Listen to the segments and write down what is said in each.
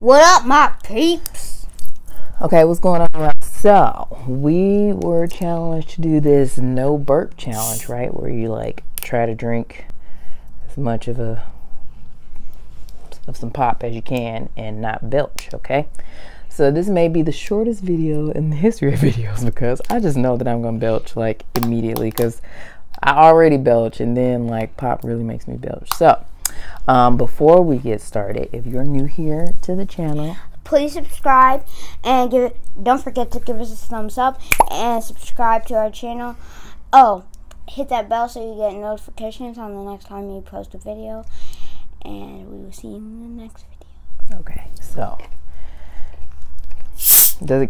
What up, my peeps? Okay, what's going on? So, we were challenged to do this no burp challenge, right? Where you like try to drink as much of some pop as you can and not belch, okay? So this may be the shortest video in the history of videos because I just know that I'm gonna belch like immediately because I already belch and then like pop really makes me belch. So before we get started, if you're new here to the channel, please subscribe and don't forget to give us a thumbs up and subscribe to our channel. Oh, hit that bell so you get notifications on the next time you post a video, and we will see you in the next video. Okay, so does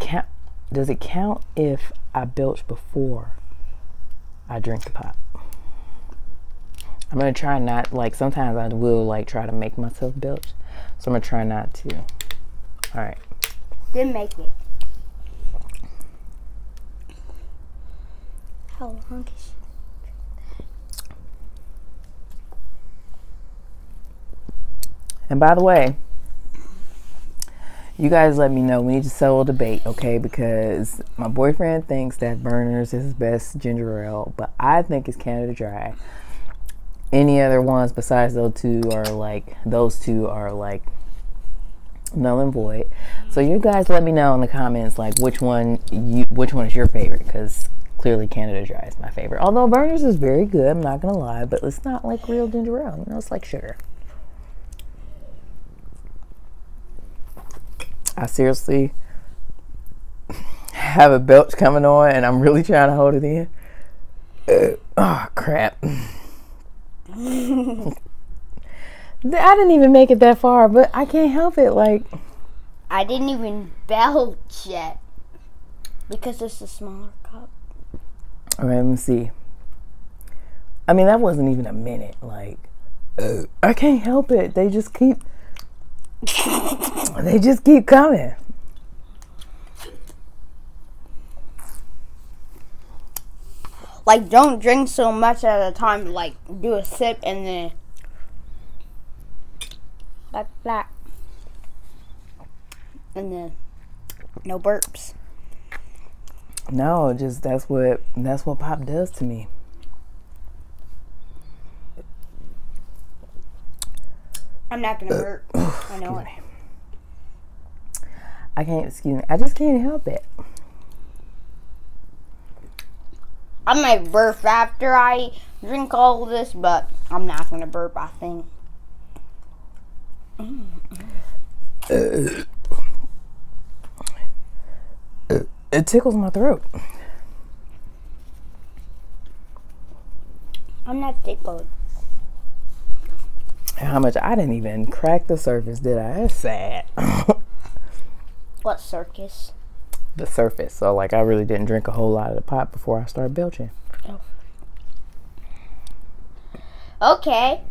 it count if I belch before I drink the pop? I'm gonna try not, like, sometimes I will like try to make myself belch, so I'm gonna try not to. All right, Then make it. How long is it? and by the way, you guys let me know. We need to settle a debate, okay? Because my boyfriend thinks that Burners is his best ginger ale, but I think it's Canada Dry. Any other ones besides those two are like null and void. So you guys let me know in the comments like which one is your favorite, because clearly Canada Dry is my favorite. Although Burners is very good, I'm not gonna lie, but it's not like real ginger ale. You know, it's like sugar. I seriously have a belch coming on and I'm really trying to hold it in. Oh crap. I didn't even make it that far, but I can't help it. Like, I didn't even belch yet because it's a smaller cup. All right, let me see. I mean, that wasn't even a minute. Like, I can't help it. They just keep coming. Like, don't drink so much at a time. Like, do a sip and then like that, and then no burps. No, just that's what pop does to me. I'm not gonna burp. I know it. I just can't help it. I might burp after I drink all of this, but I'm not gonna burp, I think. It tickles my throat. I'm not tickled. How much? I didn't even crack the surface, did I? That's sad. What circus? The surface. So like I really didn't drink a whole lot of the pop before I started belching. Oh. Okay.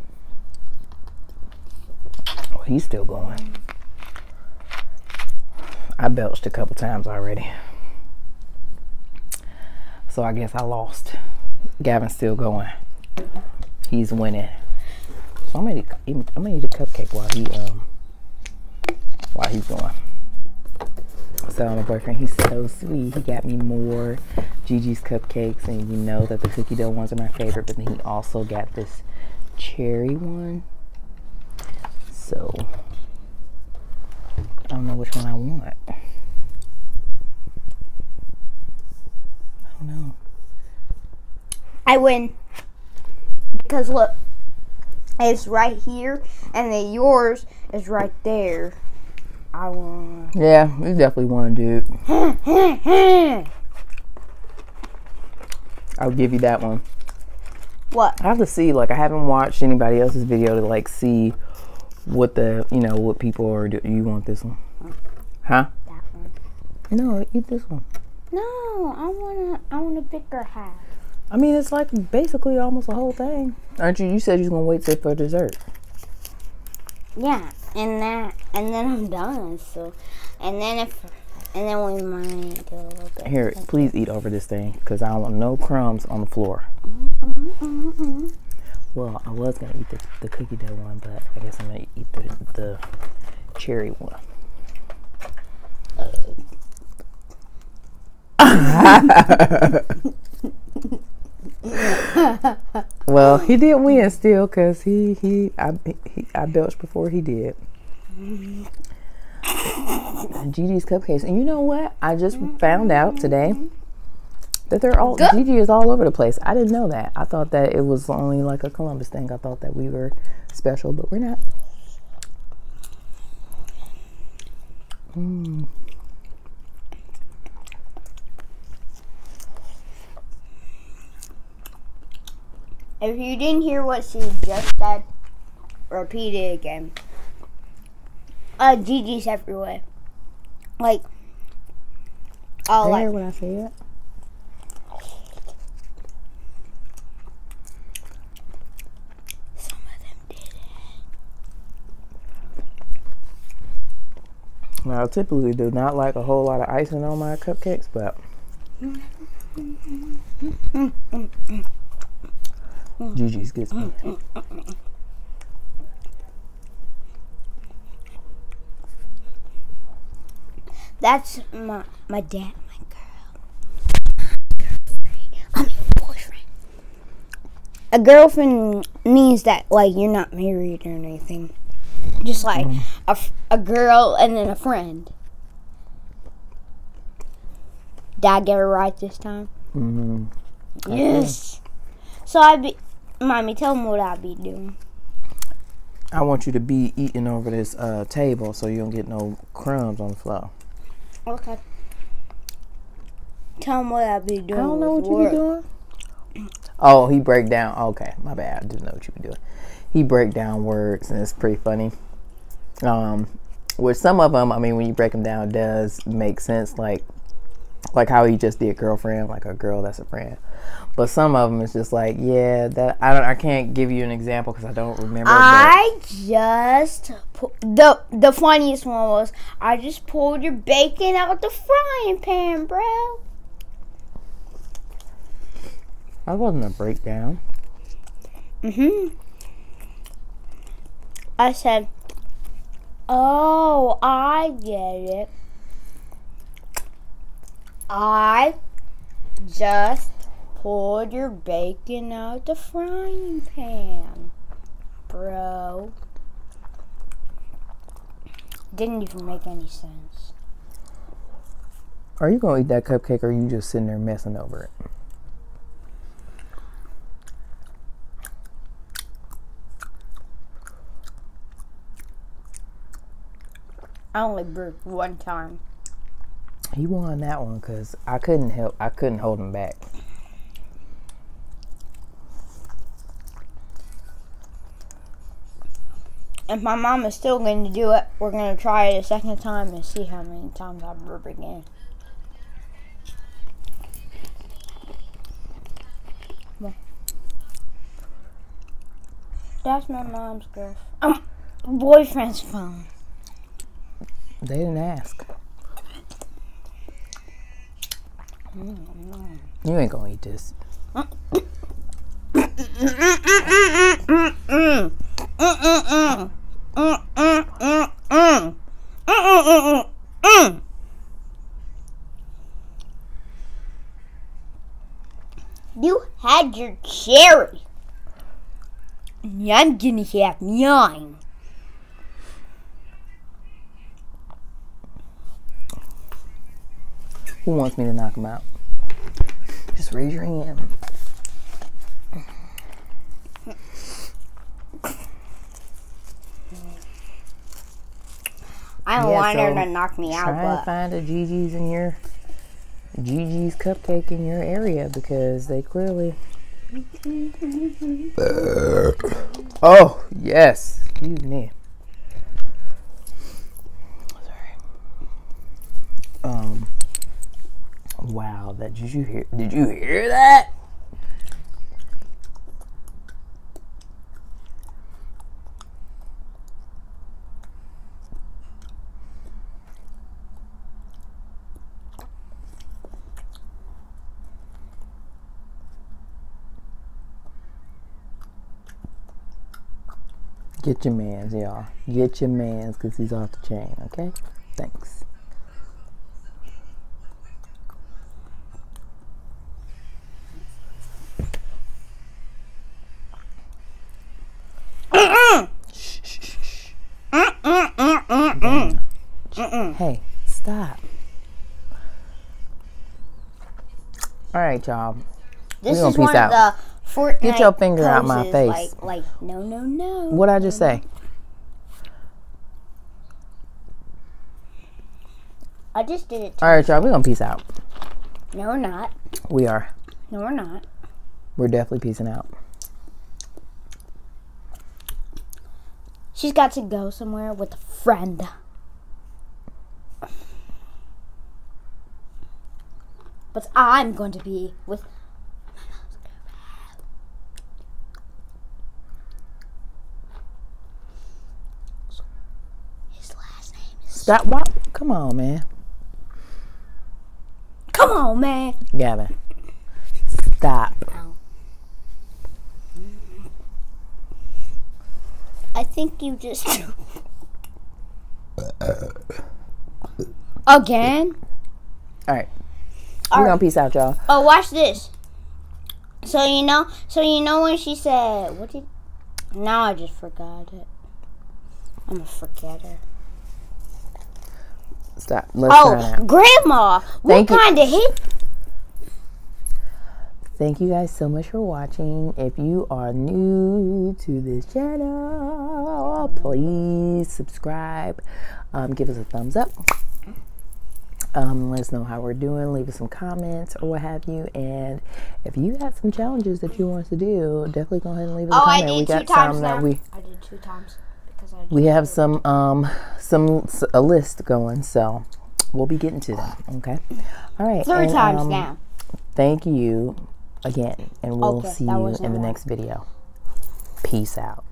Oh, he's still going. I belched a couple times already, so I guess I lost. Gavin's still going. He's winning. So I'm gonna eat a cupcake while he's going. So my boyfriend, he's so sweet. He got me more Gigi's cupcakes, and you know that the cookie dough ones are my favorite, but then he also got this cherry one. So I don't know which one I want. I don't know. I win. Because look, it's right here, and then yours is right there. I won. Yeah, you definitely won, dude. I'll give you that one. What? I have to see, like, I haven't watched anybody else's video to like see what what people are doing. You want this one? Huh? That one. No, eat this one. No, I want a bigger half. I mean, it's like basically almost the whole thing. Aren't you? You said you was gonna wait till for dessert. Yeah, and then I'm done. So, and then we might do a little bit. Here, please eat over this thing, because I don't want no crumbs on the floor. Well, I was gonna eat the cookie dough one, but I guess I'm gonna eat the cherry one. Well, he did win still, cause I belched before he did. Gigi's cupcakes, and you know what? I just found out today that Gigi is all over the place. I didn't know that. I thought that it was only like a Columbus thing. I thought that we were special, but we're not. If you didn't hear what she just said, repeat it again. Gigi's everywhere. Like, all I hear what I said. Some of them did it. Now, I typically do not like a whole lot of icing on my cupcakes, but Gigi's gets me. That's my dad, my boyfriend. A girlfriend means that, like, you're not married or anything. Just like a girl and then a friend. Did I get it right this time? Mm-hmm. Yes. So Mommy, tell them what I be doing. I want you to be eating over this table so you don't get no crumbs on the floor. Okay. Tell them what I be doing. I don't know what you be doing. Oh, he break down. Okay, my bad. I didn't know what you be doing. He break down words, and it's pretty funny. With some of them, I mean, when you break them down, it does make sense. Like how he just did girlfriend, like a girl that's a friend. But some of them, it's just like, yeah, that I can't give you an example because I don't remember. The funniest one was, I just pulled your bacon out the frying pan, bro. That wasn't a breakdown. I said, oh, I get it. I just pulled your bacon out the frying pan, bro. Didn't even make any sense. Are you gonna eat that cupcake, or are you just sitting there messing over it? I only burped one time. He won that one because I couldn't hold him back. If my mom is still going to do it, we're going to try it a second time and see how many times I burp again. That's my mom's boyfriend's phone. They didn't ask. You ain't gonna eat this. You had your cherry. I'm gonna have mine. Who wants me to knock him out? Just raise your hand. I don't want her to knock me out. Try and find a Gigi's cupcake in your area, because they clearly. Oh yes, excuse me. Sorry. Wow, did you hear that? Get your mans, y'all. Get your mans, because he's off the chain, okay? Thanks. Hey, stop. All right, y'all. This gonna is one peace of the Fortnite Get your finger out my poses, face. Like, no, no, no. What'd I just say? I just did it. All right, y'all. We're gonna peace out. No, we're not. We are. No, we're not. We're definitely peacing out. She's got to go somewhere with a friend. But I'm going to be with... His last name is... Stop. What? Come on, man. Come on, man. Gavin. Stop. Ow. I think you just... Again? All right. We're gonna peace out, y'all. Oh, watch this. So you know when she said, what did... Now I just forgot it. I'm a forgetter. Stop. Let's try it out. Grandma! What kind of hit? Thank you guys so much for watching. If you are new to this channel, please subscribe. Give us a thumbs up. Let us know how we're doing. Leave us some comments or what have you. And if you have some challenges that you want us to do, definitely go ahead and leave us a comment. I did we got 2 times some now. that I did 2 times because we have a list going, so we'll be getting to that. Okay. All right. 3 times now. Thank you again, and we'll see you in the next video. Peace out.